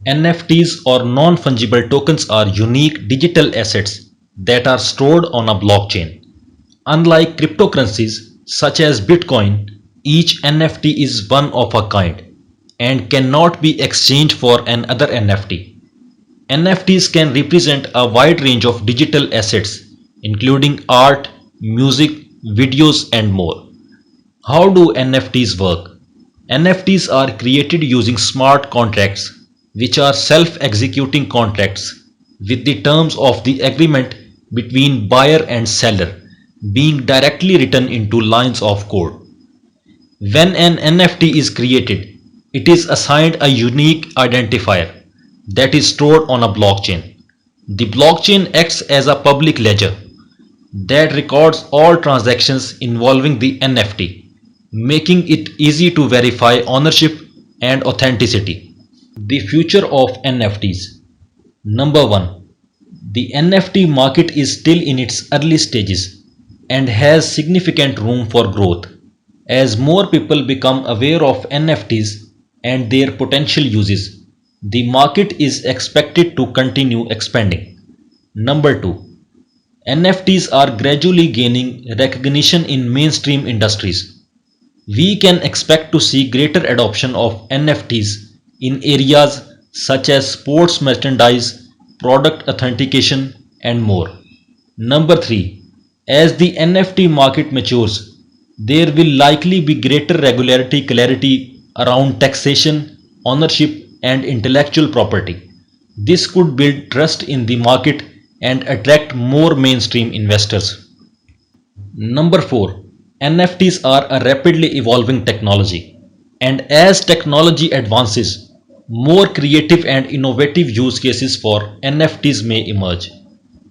NFTs or non-fungible tokens are unique digital assets that are stored on a blockchain. Unlike cryptocurrencies such as Bitcoin, each NFT is one of a kind and cannot be exchanged for another NFT. NFTs can represent a wide range of digital assets, including art, music, videos, and more. How do NFTs work? NFTs are created using smart contracts, which are self executing contracts with the terms of the agreement between buyer and seller being directly written into lines of code. When an NFT is created, it is assigned a unique identifier that is stored on a blockchain. The blockchain acts as a public ledger that records all transactions involving the NFT, making it easy to verify ownership and authenticity. The future of NFTs. Number 1. The NFT market is still in its early stages and has significant room for growth. As more people become aware of NFTs and their potential uses, the market is expected to continue expanding. Number 2. NFTs are gradually gaining recognition in mainstream industries. We can expect to see greater adoption of NFTs in areas such as sports merchandise, product authentication, and more. Number 3. As the NFT market matures, there will likely be greater regulatory clarity around taxation, ownership, and intellectual property. This could build trust in the market and attract more mainstream investors. Number 4. NFTs are a rapidly evolving technology, and as technology advances, more creative and innovative use cases for NFTs may emerge.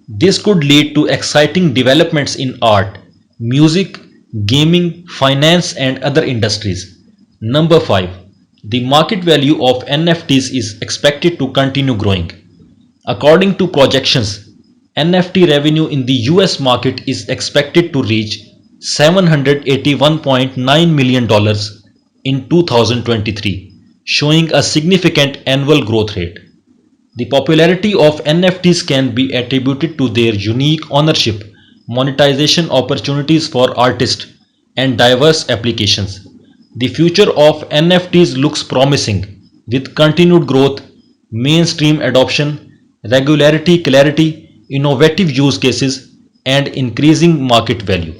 This could lead to exciting developments in art, music, gaming, finance, and other industries. Number 5. The market value of NFTs is expected to continue growing. According to projections, NFT revenue in the US market is expected to reach $781.9 million dollars in 2023, showing a significant annual growth rate. The popularity of NFTs can be attributed to their unique ownership, monetization opportunities for artists, and diverse applications. The future of NFTs looks promising with continued growth, mainstream adoption, regularity clarity, innovative use cases, and increasing market value.